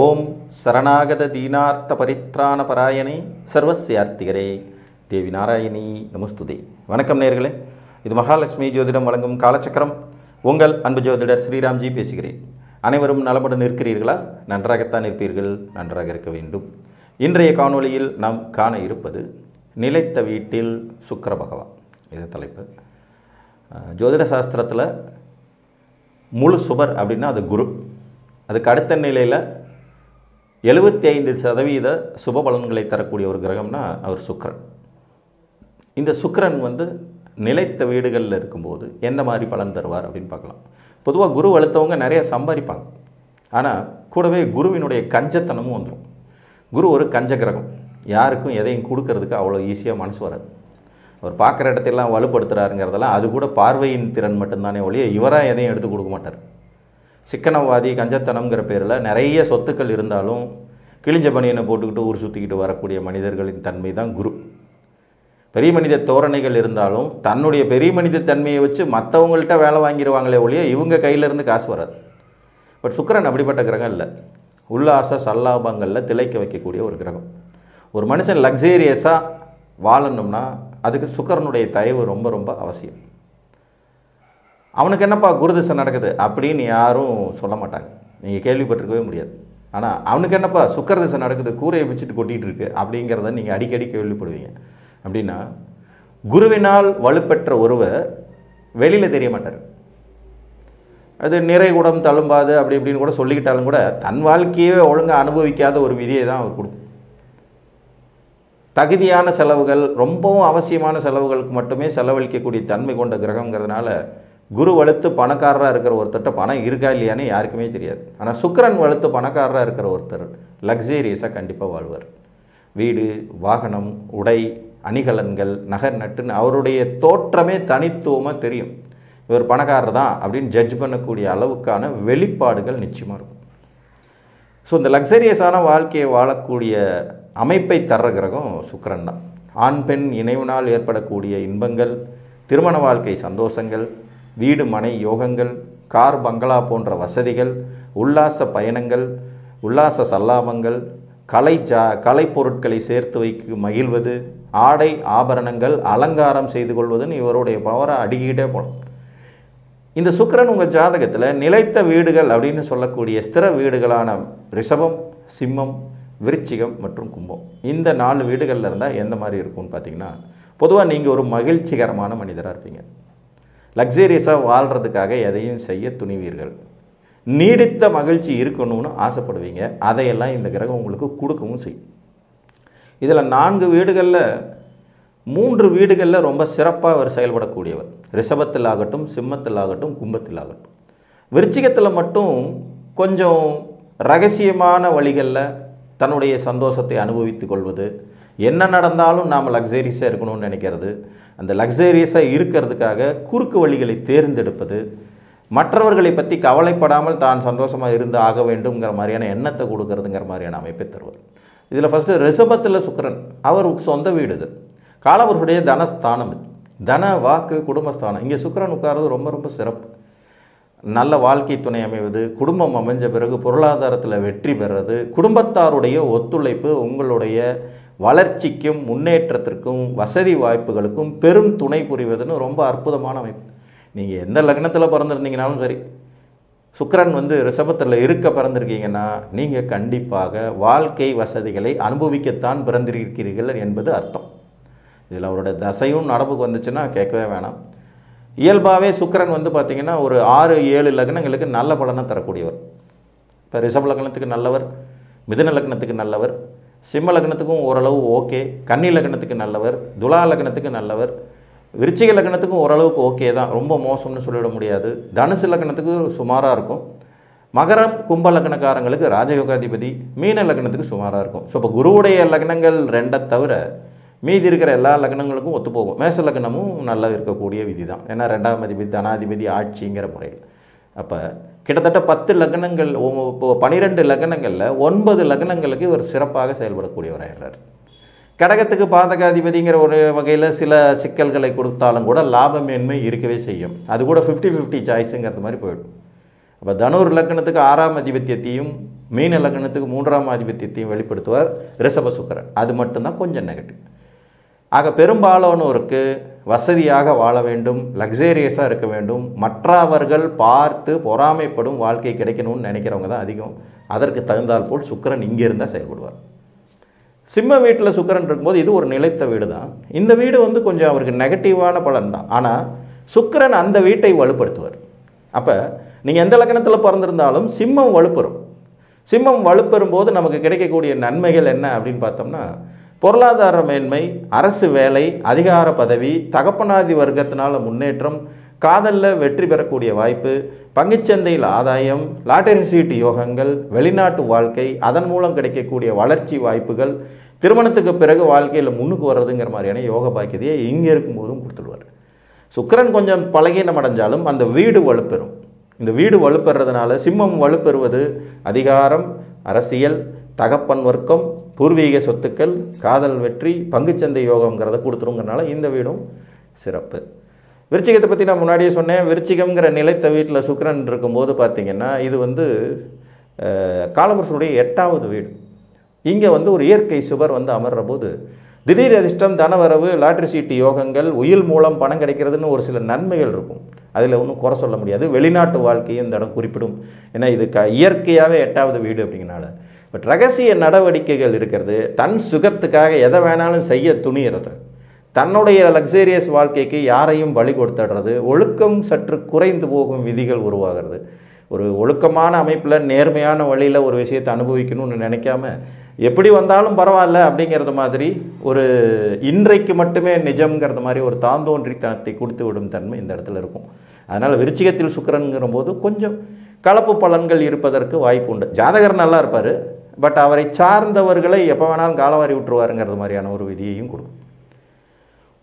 ஓம் சரணாகத தீனார்த்த பரித்ராண பராயணே சர்வஸ்யார்த்திகரே தேவி நாராயணி நமஸ்துதே. வணக்கம் நேயர்களே, இது மகாலட்சுமி ஜோதிடம் வழங்கும் காலச்சக்கரம். உங்கள் அன்பு ஜோதிடர் ஸ்ரீராம்ஜி பேசுகிறேன். அனைவரும் நலமுடன் இருக்கிறீர்களா? நன்றாகத்தான் இருப்பீர்கள், நன்றாக இருக்க வேண்டும். இன்றைய காணொளியில் நாம் காண இருப்பது நிலைத்த வீட்டில் சுக்கிர பகவான். இது தலைப்பு. ஜோதிட சாஸ்திரத்தில் முழு சுபர் அப்படின்னா அது குரு. அதுக்கு அடுத்த நிலையில் 75% சுப பலன்களை தரக்கூடிய ஒரு கிரகம்னா அவர் சுக்கிரன். இந்த சுக்கிரன் நிலைத்த வீடுகளில் இருக்கும்போது என்ன மாதிரி பலன் தருவார் அப்படின்னு பார்க்கலாம். பொதுவாக குரு வலுத்தவங்க நிறைய சம்பாதிப்பாங்க, ஆனால் கூடவே குருவினுடைய கஞ்சத்தனமும் வந்துடும். குரு ஒரு கஞ்ச கிரகம், யாருக்கும் எதையும் கொடுக்கறதுக்கு அவ்வளோ ஈஸியாக மனசு வராது. அவர் பார்க்குற இடத்தையெல்லாம் வலுப்படுத்துகிறாருங்கிறதெல்லாம் அது கூட பார்வையின் திறன் மட்டும்தானே ஒழிய இவராக எதையும் எடுத்து கொடுக்க மாட்டார். சிக்கனவாதி கஞ்சத்தனம்ங்கிற பேரில் நிறைய சொத்துக்கள் இருந்தாலும் கிழிஞ்ச பனியனை போட்டுக்கிட்டு ஊர் சுற்றிக்கிட்டு வரக்கூடிய மனிதர்களின் தன்மை தான் குரு. பெரிய மனித தோரணைகள் இருந்தாலும் தன்னுடைய பெரிய மனித தன்மையை வச்சு மற்றவங்கள்ட்ட வேலை வாங்கிடுவாங்களே ஒழிய இவங்க கையிலேருந்து காசு வராது. பட் சுக்கிரன் அப்படிப்பட்ட கிரகம் இல்லை. உல்லாச சல்லாபங்களில் திளைக்க வைக்கக்கூடிய ஒரு கிரகம். ஒரு மனுஷன் லக்ஸேரியஸாக வாழணும்னா அதுக்கு சுக்கிரனுடைய தயவு ரொம்ப ரொம்ப அவசியம். அவனுக்கு என்னப்பா குருதிசை நடக்குது அப்படின்னு யாரும் சொல்ல மாட்டாங்க, நீங்கள் கேள்விப்பட்டிருக்கவே முடியாது. ஆனால் அவனுக்கு என்னப்பா சுக்கிர திசை நடக்குது, கூரையை வச்சுட்டு கொட்டிகிட்டு இருக்கு அப்படிங்கிறத நீங்கள் அடிக்கடி கேள்விப்படுவீங்க. அப்படின்னா குருவினால் வலுப்பெற்ற ஒருவர் வெளியில் தெரிய மாட்டார். அது நிறை குடம் தழும்பாது அப்படி இப்படின்னு கூட சொல்லிக்கிட்டாலும் கூட தன் வாழ்க்கையே ஒழுங்காக அனுபவிக்காத ஒரு விதியை தான் அவர் கொடுக்கும். தகுதியான செலவுகள், ரொம்பவும் அவசியமான செலவுகளுக்கு மட்டுமே செலவழிக்கக்கூடிய தன்மை கொண்ட கிரகங்கிறதுனால குரு வலுத்து பணக்காரராக இருக்கிற ஒருத்தர்கிட்ட பணம் இருக்கா இல்லையான்னு யாருக்குமே தெரியாது. ஆனால் சுக்கிரன் வலுத்து பணக்காரராக இருக்கிற ஒருத்தர் லக்ஸேரியஸாக கண்டிப்பாக வாழ்வார். வீடு, வாகனம், உடை, அணிகலன்கள், நகர் நட்டுன்னு அவருடைய தோற்றமே தனித்துவமாக தெரியும். இவர் பணக்காரர் தான் அப்படின்னு ஜட்ஜ் பண்ணக்கூடிய அளவுக்கான வெளிப்பாடுகள் நிச்சயமாக இருக்கும். ஸோ இந்த லக்ஸரியஸான வாழ்க்கையை வாழக்கூடிய அமைப்பை தர்ற கிரகம் சுக்கிரன் தான். ஆண் பெண் இணைவினால் ஏற்படக்கூடிய இன்பங்கள், திருமண வாழ்க்கை சந்தோஷங்கள், வீடு மனை யோகங்கள், கார் பங்களா போன்ற வசதிகள், உல்லாச பயணங்கள், உல்லாச சல்லாபங்கள், கலை பொருட்களை சேர்த்து வைக்க மகிழ்வது, ஆடை ஆபரணங்கள் அலங்காரம் செய்து கொள்வதுன்னு இவருடைய பவரை அடிக்கிட்டே போகலாம். இந்த சுக்கிரன் உங்கள் ஜாதகத்தில் நிலைத்த வீடுகள் அப்படின்னு சொல்லக்கூடிய ஸ்திர வீடுகளான ரிஷபம், சிம்மம், விருச்சிகம் மற்றும் கும்பம், இந்த 4 வீடுகளில் இருந்தால் எந்த மாதிரி இருக்கும்னு பார்த்தீங்கன்னா, பொதுவாக நீங்கள் ஒரு மகிழ்ச்சிகரமான மனிதராக இருப்பீங்க. லக்ஸேரியஸாக வாழ்கிறதுக்காக எதையும் செய்ய துணிவீர்கள். நீடித்த மகிழ்ச்சி இருக்கணும்னு ஆசைப்படுவீங்க. அதையெல்லாம் இந்த கிரகம் உங்களுக்கு கொடுக்கவும் செய்யும். இதில் 4 வீடுகளில் 3 வீடுகளில் ரொம்ப சிறப்பாக அவர் செயல்படக்கூடியவர். ரிஷபத்தில் ஆகட்டும், சிம்மத்தில் ஆகட்டும், கும்பத்தில் ஆகட்டும். விருச்சிகத்தில் மட்டும் கொஞ்சம் ரகசியமான வழிகளில் தன்னுடைய சந்தோஷத்தை அனுபவித்து கொள்வது, என்ன நடந்தாலும் நாம் லக்ஸேரியஸாக இருக்கணும்னு நினைக்கிறது, அந்த லக்ஸேரியஸாக இருக்கிறதுக்காக குறுக்கு வழிகளை தேர்ந்தெடுப்பது, மற்றவர்களை பற்றி கவலைப்படாமல் தான் சந்தோஷமாக இருந்து ஆக வேண்டுங்கிற மாதிரியான எண்ணத்தை கொடுக்கறதுங்கிற மாதிரியான அமைப்பை தருவார். இதில் ஃபஸ்ட்டு ரிஷபத்தில் சுக்கிரன், அவர் சொந்த வீடு, இது காலவருடைய தனஸ்தானம், இது தன வாக்கு குடும்பஸ்தானம். இங்கே சுக்கிரன் உட்கார்றது ரொம்ப ரொம்ப சிறப்பு. நல்ல வாழ்க்கை துணை அமைவது, குடும்பம் அமைஞ்ச பிறகு பொருளாதாரத்தில் வெற்றி பெறுறது, குடும்பத்தாருடைய ஒத்துழைப்பு உங்களுடைய வளர்ச்சிக்கும் முன்னேற்றத்திற்கும் வசதி வாய்ப்புகளுக்கும் பெரும் துணை புரிவதுன்னு ரொம்ப அற்புதமான அமைப்பு. நீங்கள் எந்த லக்னத்தில் பிறந்திருந்தீங்கனாலும் சரி, சுக்கிரன் ரிஷபத்தில் இருக்க பிறந்திருக்கீங்கன்னா நீங்கள் கண்டிப்பாக வாழ்க்கை வசதிகளை அனுபவிக்கத்தான் பிறந்திருக்கிறீர்கள் என்பது அர்த்தம். இதில் அவருடைய தசையும் நடப்புக்கு வந்துச்சுன்னா கேட்கவே வேணாம். இயல்பாகவே சுக்கிரன் பார்த்திங்கன்னா ஒரு 6-7 லக்னங்களுக்கு நல்ல பலனை தரக்கூடியவர். இப்போ ரிஷப லக்னத்துக்கு நல்லவர், மிதுன லக்னத்துக்கு நல்லவர், சிம்ம லக்னத்துக்கும் ஓரளவு ஓகே, கன்னி லக்னத்துக்கு நல்லவர், துலா லக்னத்துக்கு நல்லவர், விருச்சிக லக்னத்துக்கும் ஓரளவுக்கு ஓகே தான், ரொம்ப மோசம்னு சொல்லிட முடியாது. தனுசு லக்னத்துக்கு சுமாராக இருக்கும். மகரம் கும்ப லக்னக்காரங்களுக்கு ராஜயோகாதிபதி, மீன லக்னத்துக்கு சுமாராக இருக்கும். ஸோ இப்போ குருவுடைய லக்னங்கள் 2 தவிர மீதி இருக்கிற எல்லா லக்னங்களுக்கும் ஒத்துப்போகும். மேச லக்னமும் நல்லா இருக்கக்கூடிய விதி தான், ஏன்னா 2ஆம் அதிபதி தனாதிபதி ஆட்சிங்கிற முறையில். அப்போ கிட்டத்தட்ட 10 லக்னங்கள், இப்போ 12 லக்னங்களில் 9 லக்னங்களுக்கு இவர் சிறப்பாக செயல்படக்கூடியவராகிறார். கடகத்துக்கு பாதகாதிபதிங்கிற ஒரு வகையில் சில சிக்கல்களை கொடுத்தாலும் கூட லாபமேன்மை இருக்கவே செய்யும். அது கூட 50-50 சாய்ஸுங்கிறது மாதிரி போயிடும். அப்போ தனுர் லக்னத்துக்கு 6ஆம் அதிபத்தியத்தையும் மீன லக்னத்துக்கு 3ஆம் ஆதிபத்தியத்தையும் வெளிப்படுத்துவார் ரிஷப சுக்கிரன். அது மட்டும்தான் கொஞ்சம் நெகட்டிவ். ஆக பெரும்பாலானோருக்கு வசதியாக வாழ வேண்டும், லக்ஸேரியஸாக இருக்க வேண்டும், மற்றவர்கள் பார்த்து பொறாமைப்படும் வாழ்க்கை கிடைக்கணும்னு நினைக்கிறவங்க தான் அதிகம். அதற்கு தகுந்தால் போல் சுக்கிரன் இங்கே இருந்தால் செயல்படுவார். சிம்ம வீட்டில் சுக்கிரன் இருக்கும்போது இது ஒரு நிலைத்த வீடு தான். இந்த வீடு வந்து கொஞ்சம் அவருக்கு நெகட்டிவான பலன் தான். ஆனால் சுக்கிரன் அந்த வீட்டை வலுப்படுத்துவார். அப்போ நீங்கள் எந்த லக்னத்தில் பிறந்திருந்தாலும் சிம்மம் வலுப்பெறும். சிம்மம் வலுப்பெறும் போது நமக்கு கிடைக்கக்கூடிய நன்மைகள் என்ன அப்படின்னு பார்த்தோம்னா, பொருளாதார மேன்மை, அரசு வேலை, அதிகார பதவி, தகப்பனாதி வர்க்கத்தினால முன்னேற்றம், காதலில் வெற்றி பெறக்கூடிய வாய்ப்பு, பங்குச்சந்தையில் ஆதாயம், லாட்டரி சீட்டு யோகங்கள், வெளிநாட்டு வாழ்க்கை, அதன் மூலம் கிடைக்கக்கூடிய வளர்ச்சி வாய்ப்புகள், திருமணத்துக்கு பிறகு வாழ்க்கையில் முன்னுக்கு வர்றதுங்கிற மாதிரியான யோக பாக்கியத்தையே இங்கே இருக்கும்போதும் கொடுத்துடுவார். சுக்கிரன் கொஞ்சம் பலகீனம் அடைஞ்சாலும் அந்த வீடு வலுப்பெறும். இந்த வீடு வலுப்பெறதுனால சிம்மம் வலுப்பெறுவது அதிகாரம், அரசியல், தகப்பன் வர்க்கம், பூர்வீக சொத்துக்கள், காதல் வெற்றி, பங்குச்சந்தை யோகங்கிறத கொடுத்துருங்கிறனால இந்த வீடும் சிறப்பு. விருச்சிகத்தை பற்றி நான் முன்னாடியே சொன்னேன். விருச்சிகம்ங்கிற நிலைத்த வீட்டில் சுக்கிரன் இருக்கும்போது பார்த்திங்கன்னா இது வந்து காலபுருஷனுடைய 8வது வீடு. இங்கே வந்து ஒரு இயற்கை சுவர் வந்து அமர்ற போது திடீர் அதிர்ஷ்டம், தனவரவு, லாட்ரி சீட்டு யோகங்கள், உயில் மூலம் பணம் கிடைக்கிறதுன்னு ஒரு சில நன்மைகள் இருக்கும். அதில் ஒன்றும் குறை சொல்ல முடியாது. வெளிநாட்டு வாழ்க்கையும் இந்த இடம் குறிப்பிடும். ஏன்னா இது இயற்கையாகவே 8வது வீடு அப்படிங்கிறனால. பட் ரகசிய நடவடிக்கைகள் இருக்கிறது, தன் சுகத்துக்காக எதை வேணாலும் செய்ய துணிகிறது, தன்னுடைய லக்ஸேரியஸ் வாழ்க்கைக்கு யாரையும் பலி கொடுத்துடுறது, ஒழுக்கம் சற்று குறைந்து போகும் விதிகள் உருவாகிறது. ஒரு ஒழுக்கமான அமைப்பில் நேர்மையான வழியில் ஒரு விஷயத்தை அனுபவிக்கணும்னு நினைக்காம எப்படி வந்தாலும் பரவாயில்ல அப்படிங்கிறது மாதிரி ஒரு இன்றைக்கு மட்டுமே நிஜம்ங்கிறது மாதிரி ஒரு தாந்தோன்றித்தனத்தை கொடுத்து விடும் தன்மை இந்த இடத்துல இருக்கும். அதனால் விருச்சிகத்தில் சுக்கிரன்கிற போது கொஞ்சம் கலப்பு பலன்கள் இருப்பதற்கு வாய்ப்பு உண்டு. ஜாதகர் நல்லா இருப்பார், பட் அவரை சார்ந்தவர்களை எப்போ வேணாலும் காலவாரி விட்டுருவாருங்கிறது மாதிரியான ஒரு விதியையும் கொடுக்கும்.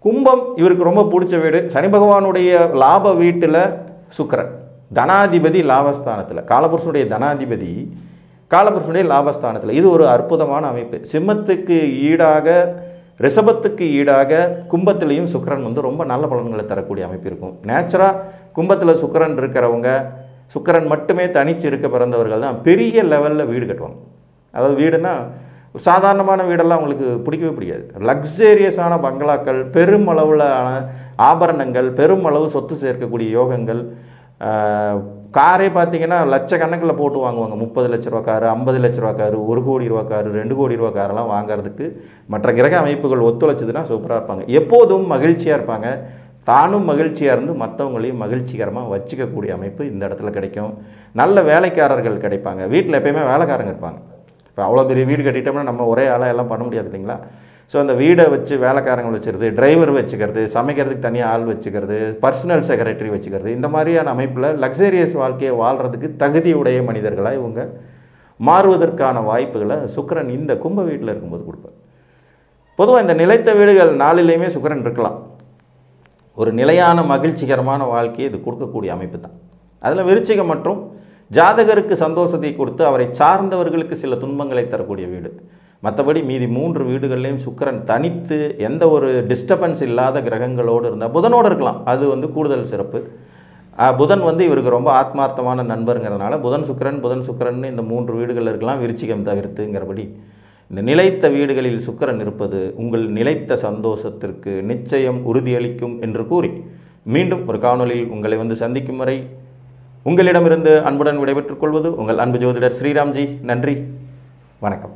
கும்பம் இவருக்கு ரொம்ப பிடிச்ச வீடு. சனி பகவானுடைய லாப வீட்டில் சுக்கிரன், தனாதிபதி லாபஸ்தானத்தில், காலபுருஷனுடைய தனாதிபதி காலபுருஷனுடைய லாபஸ்தானத்தில். இது ஒரு அற்புதமான அமைப்பு. சிம்மத்துக்கு ஈடாக, ரிஷபத்துக்கு ஈடாக கும்பத்திலையும் சுக்கிரன் வந்து ரொம்ப நல்ல பலன்களை தரக்கூடிய அமைப்பு இருக்கும். நேச்சுராக கும்பத்தில் சுக்கிரன் இருக்கிறவங்க, சுக்கிரன் மட்டுமே தனிச்சு இருக்க பிறந்தவர்கள் தான் பெரிய லெவலில் வீடு கட்டுவாங்க. அதாவது வீடுனா சாதாரணமான வீடெல்லாம் அவங்களுக்கு பிடிக்கவே பிடிக்காது. லக்ஸேரியஸான பங்களாக்கள், பெருமளவிலான ஆபரணங்கள், பெருமளவு சொத்து சேர்க்கக்கூடிய யோகங்கள். காரே பார்த்திங்கன்னா லட்சக்கணக்கில் போட்டு வாங்குவாங்க. 30 லட்ச ரூபா காரு, 50 லட்ச ரூபா காரு, 1 கோடி ரூபா காரு, 2 கோடி ரூபா காரெல்லாம் வாங்கிறதுக்கு மற்ற கிரக அமைப்புகள் ஒத்துழைச்சதுன்னா சூப்பராக இருப்பாங்க. எப்போதும் மகிழ்ச்சியாக இருப்பாங்க. தானும் மகிழ்ச்சியாக இருந்து மற்றவங்களையும் மகிழ்ச்சிகரமாக வச்சுக்கக்கூடிய அமைப்பு இந்த இடத்துல கிடைக்கும். நல்ல வேலைக்காரர்கள் கிடைப்பாங்க. வீட்டில் எப்பயுமே வேலைக்காரங்க இருப்பாங்க. இப்போ அவ்வளோ பெரிய வீடு கட்டிட்டோம்னா நம்ம ஒரே ஆளாக எல்லாம் பண்ண முடியாது இல்லைங்களா? ஸோ அந்த வீடை வச்சு வேலைக்காரங்கள் வச்சுக்கிறது, டிரைவர் வச்சுக்கிறது, சமைக்கிறதுக்கு தனியாக ஆள் வச்சுக்கிறது, பர்சனல் செக்ரட்டரி வச்சுக்கிறது, இந்த மாதிரியான அமைப்பில் லக்ஸேரியஸ் வாழ்க்கையை வாழ்கிறதுக்கு தகுதியுடைய மனிதர்களாக இவங்க மாறுவதற்கான வாய்ப்புகளை சுக்கிரன் இந்த கும்ப வீட்டில் இருக்கும்போது கொடுப்பார். பொதுவாக இந்த நிலைத்த வீடுகள் நாளிலையுமே சுக்கிரன் இருக்கலாம். ஒரு நிலையான மகிழ்ச்சிகரமான வாழ்க்கையை இது கொடுக்கக்கூடிய அமைப்பு தான். அதில் விருச்சிகம் மற்றும் ஜாதகருக்கு சந்தோஷத்தை கொடுத்து அவரை சார்ந்தவர்களுக்கு சில துன்பங்களை தரக்கூடிய வீடு. மற்றபடி மீதி 3 வீடுகள்லேயும் சுக்கிரன் தனித்து எந்த ஒரு டிஸ்டர்பன்ஸ் இல்லாத கிரகங்களோடு இருந்தால், புதனோடு இருக்கலாம், அது வந்து கூடுதல் சிறப்பு. புதன் வந்து இவருக்கு ரொம்ப ஆத்மார்த்தமான நண்பருங்கிறதுனால புதன் சுக்கிரன் இந்த 3 வீடுகள் இருக்கலாம், விருச்சிகம் தவிர்த்துங்கிறபடி. இந்த நிலைத்த வீடுகளில் சுக்கிரன் இருப்பது உங்கள் நிலைத்த சந்தோஷத்திற்கு நிச்சயம் உறுதியளிக்கும் என்று கூறி மீண்டும் ஒரு காணொலியில் உங்களை வந்து சந்திக்கும் வரை உங்களிடமிருந்து அன்புடன் விடைபெற்றுக் கொள்வது உங்கள் அன்பு ஜோதிடர் ஸ்ரீராம்ஜி. நன்றி, வணக்கம்.